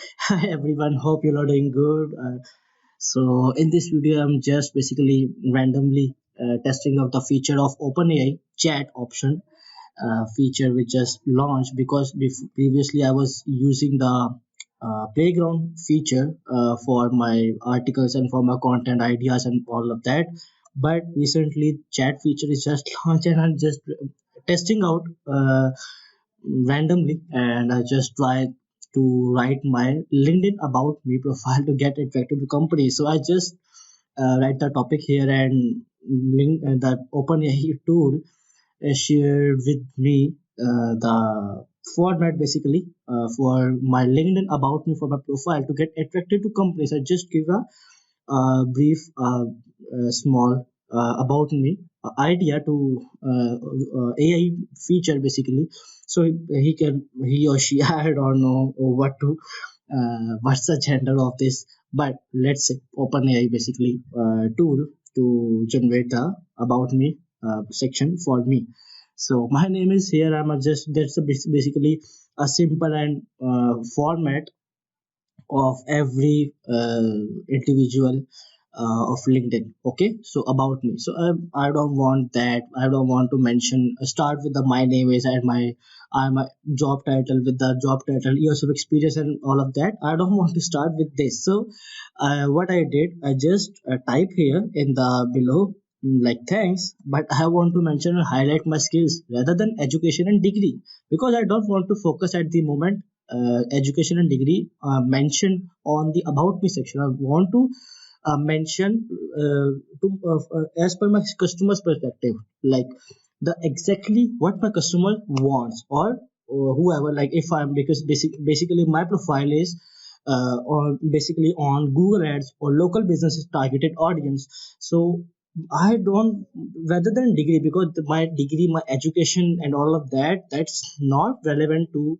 Hi everyone, hope you're all doing good. So in this video, I'm just basically randomly testing out the feature of OpenAI chat option feature which just launched because previously I was using the playground feature for my articles and for my content ideas and all of that. But recently, chat feature is just launched and I'm just testing out randomly, and I just try to write my LinkedIn about me profile to get attracted to companies. So I just write the topic here and link that OpenAI tool shared with me the format basically for my LinkedIn about me for my profile to get attracted to companies. I just give a brief, small about me idea to AI feature basically. So he or she I don't know what to what's the gender of this, but let's say OpenAI basically tool to generate the about me section for me. So my name is here. I'm a just that's basically a simple and format of every individual of LinkedIn. Okay, so about me. So I don't want that. I don't want to mention. Start with the my name is and I'm a job title with the job title, years of experience and all of that. I don't want to start with this. So what I did, I just type here in the below. Like thanks, but I want to mention and highlight my skills rather than education and degree because I don't want to focus at the moment education and degree mentioned on the about me section. I want to mention as per my customer's perspective, like the exactly what my customer wants or whoever. Like if I'm because basically my profile is on basically on Google Ads or local businesses targeted audience. So I don't rather than degree because my degree, my education and all of that that's not relevant to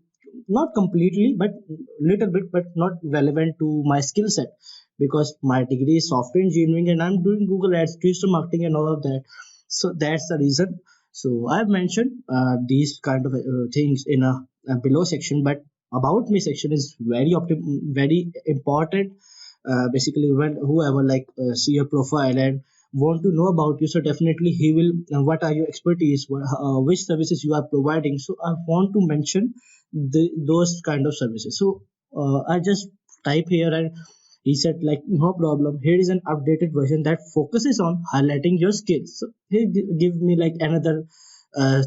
not completely but little bit but not relevant to my skill set because my degree is software engineering and I'm doing Google Ads, digital marketing and all of that. So that's the reason. So I've mentioned these kind of things in a below section, but about me section is very important. Basically, when whoever like see your profile and want to know about you, so definitely he will. What are your expertise? Which services you are providing? So I want to mention those kind of services. So I just type here and he said like no problem. Here is an updated version that focuses on highlighting your skills. So he give me like another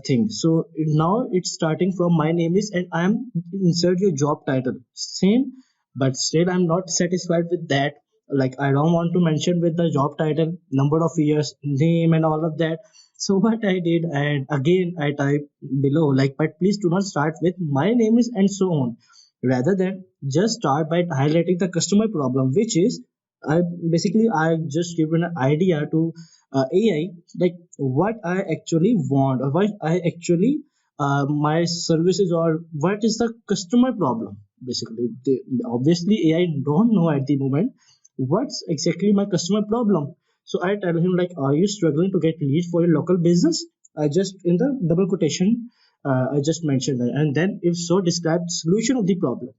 thing. So now it's starting from my name is and I'm insert your job title same, but still I'm not satisfied with that. Like I don't want to mention with the job title, number of years, name and all of that. So what I did, and again I type below like, but please do not start with my name is and so on. Rather than just start by highlighting the customer problem, which is I basically I just given an idea to AI like what I actually want or what I actually my services or what is the customer problem. Basically, obviously AI don't know at the moment what's exactly my customer problem. So I tell him like, are you struggling to get leads for your local business? I just in the double quotation I just mentioned that, and then if so, describe the solution of the problem.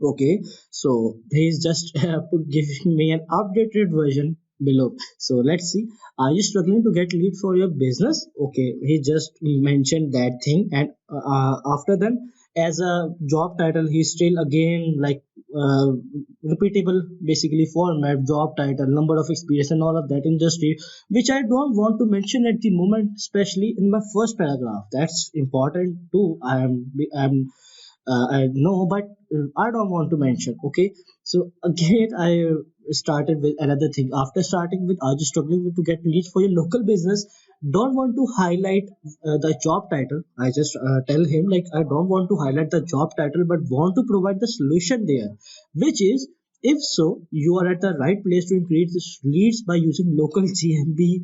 Okay, so he's just giving me an updated version below. So let's see. Are you struggling to get lead for your business? Okay, he just mentioned that thing, and after then, as a job title, he's still again like uh, repeatable, basically format, job title, number of experience, and all of that industry, which I don't want to mention at the moment, especially in my first paragraph. That's important too. I'm I know, but I don't want to mention. Okay, so again, I started with another thing. After starting with, are you struggling with to get leads for your local business? Don't want to highlight the job title. I just tell him like I don't want to highlight the job title, but want to provide the solution there, which is if so, you are at the right place to increase the leads by using local GMB,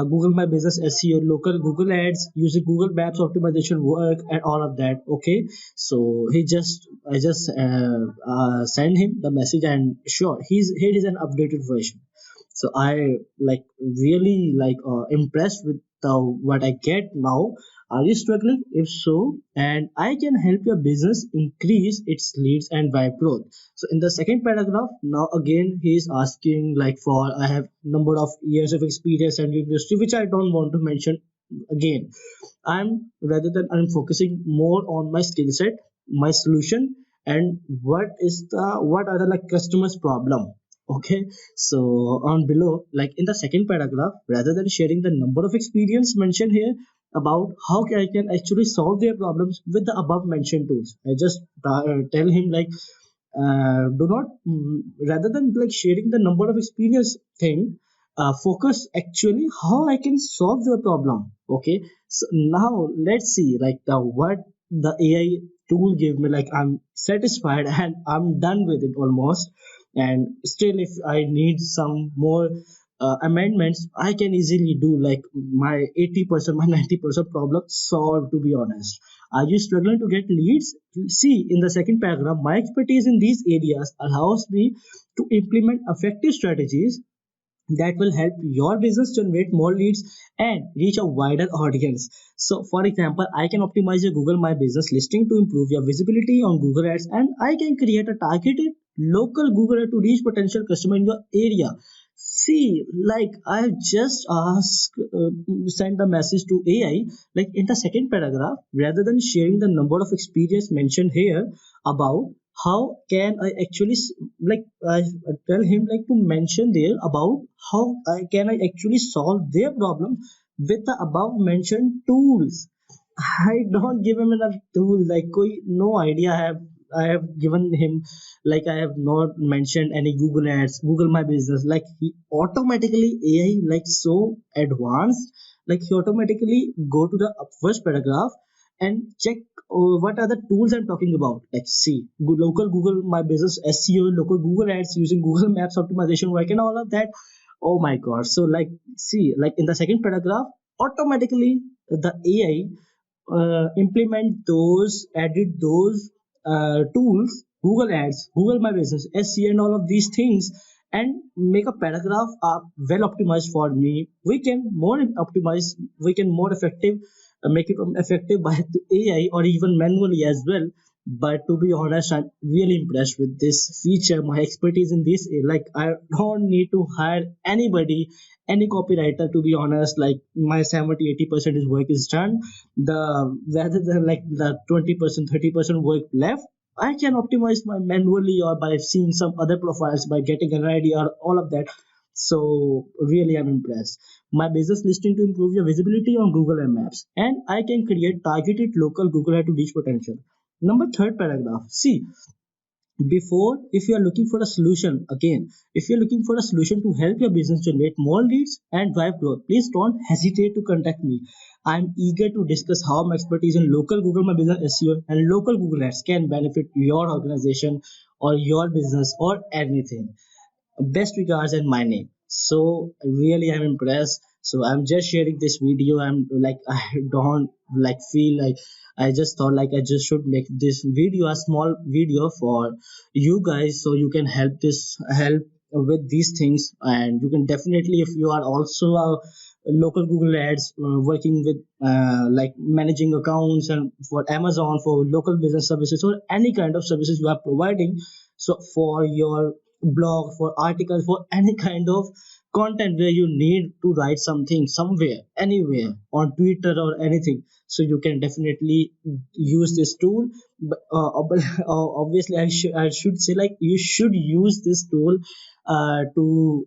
Google My Business SEO, local Google Ads, using Google Maps optimization work, and all of that. Okay, so I just send him the message, and sure, here is an updated version. So I like really like impressed with the what I get now. Are you struggling? If so, and I can help your business increase its leads and drive growth. So in the second paragraph, now again he is asking like for I have number of years of experience and industry, which I don't want to mention again. I'm focusing more on my skill set, my solution, and what are the like customers problem. Okay, so on below, like in the second paragraph, rather than sharing the number of experience mentioned here about how I can actually solve their problems with the above mentioned tools, I just tell him like do not rather than like sharing the number of experience thing, focus actually how I can solve the problem. Okay, so now let's see like the what the AI tool gave me, like I'm satisfied and I'm done with it almost. And still if I need some more amendments, I can easily do like my 80% my 90% problem solved, to be honest. Are you struggling to get leads? See, in the second paragraph, my expertise in these areas allows me to implement effective strategies that will help your business generate more leads and reach a wider audience. So, for example, I can optimize your Google My Business listing to improve your visibility on Google Ads, and I can create a targeted local Google ad to reach potential customer in your area. See, like I just asked, send a message to AI, like in the second paragraph, rather than sharing the number of experience mentioned here about how can I actually like I tell him like to mention there about how can I actually solve their problem with the above mentioned tools. I don't give him enough tool, like no idea I have given him, like I have not mentioned any Google ads, Google My Business, like he automatically AI like so advanced, like he automatically go to the first paragraph and check what are the tools I'm talking about. Like see, local Google My Business SEO, local Google ads using Google Maps optimization work and all of that. Oh my god. So like see, like in the second paragraph, automatically the AI implement those, edit those tools, Google Ads, Google My Business, SEO, and all of these things, and make a paragraph well optimized for me. We can more optimize, we can more effective, make it effective by the AI or even manually as well. But to be honest, I'm really impressed with this feature. My expertise in this, like I don't need to hire anybody, any copywriter, to be honest. Like my 70-80% is work is done, the rather than like the 20% 30% work left, I can optimize my manually or by seeing some other profiles, by getting an idea or all of that. So really I'm impressed. My business listing to improve your visibility on Google and Maps, and I can create targeted local Google ad to reach potential. Number third paragraph, see, before, if you are looking for a solution, again, if you're looking for a solution to help your business generate more leads and drive growth, please don't hesitate to contact me. I'm eager to discuss how my expertise in local Google My Business SEO and local Google ads can benefit your organization or your business or anything. Best regards and my name. So really I'm impressed. So I'm just sharing this video. I'm like I don't like feel like, I just thought like I just should make this video, a small video for you guys, so you can help with these things. And you can definitely, if you are also a local Google ads, working with like managing accounts and for Amazon, for local business services or any kind of services you are providing, so for your blog, for articles, for any kind of content where you need to write something somewhere, anywhere, on Twitter or anything, so you can definitely use this tool. But obviously I should say like you should use this tool to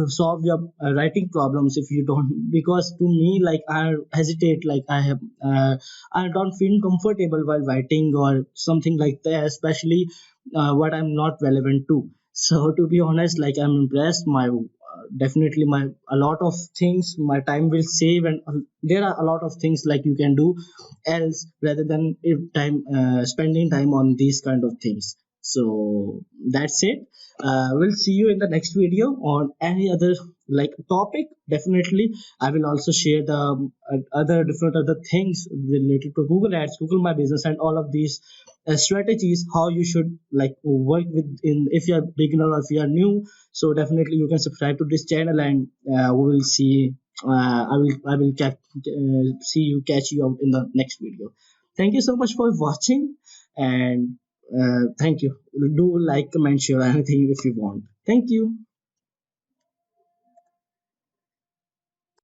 solve your writing problems. If you don't, because to me like I hesitate, like I don't feel comfortable while writing or something like that, especially what I'm not relevant to. So to be honest, like I'm impressed. My definitely my a lot of things my time will save, and there are a lot of things like you can do else rather than if time spending time on these kind of things. So that's it. We'll see you in the next video on any other like topic. Definitely I will also share the other different other things related to Google ads, Google My Business, and all of these strategies how you should like work with in, if you are beginner or if you are new. So definitely you can subscribe to this channel, and we will see I will see you, catch you out in the next video. Thank you so much for watching, and thank you. Do like, comment, share anything if you want. Thank you.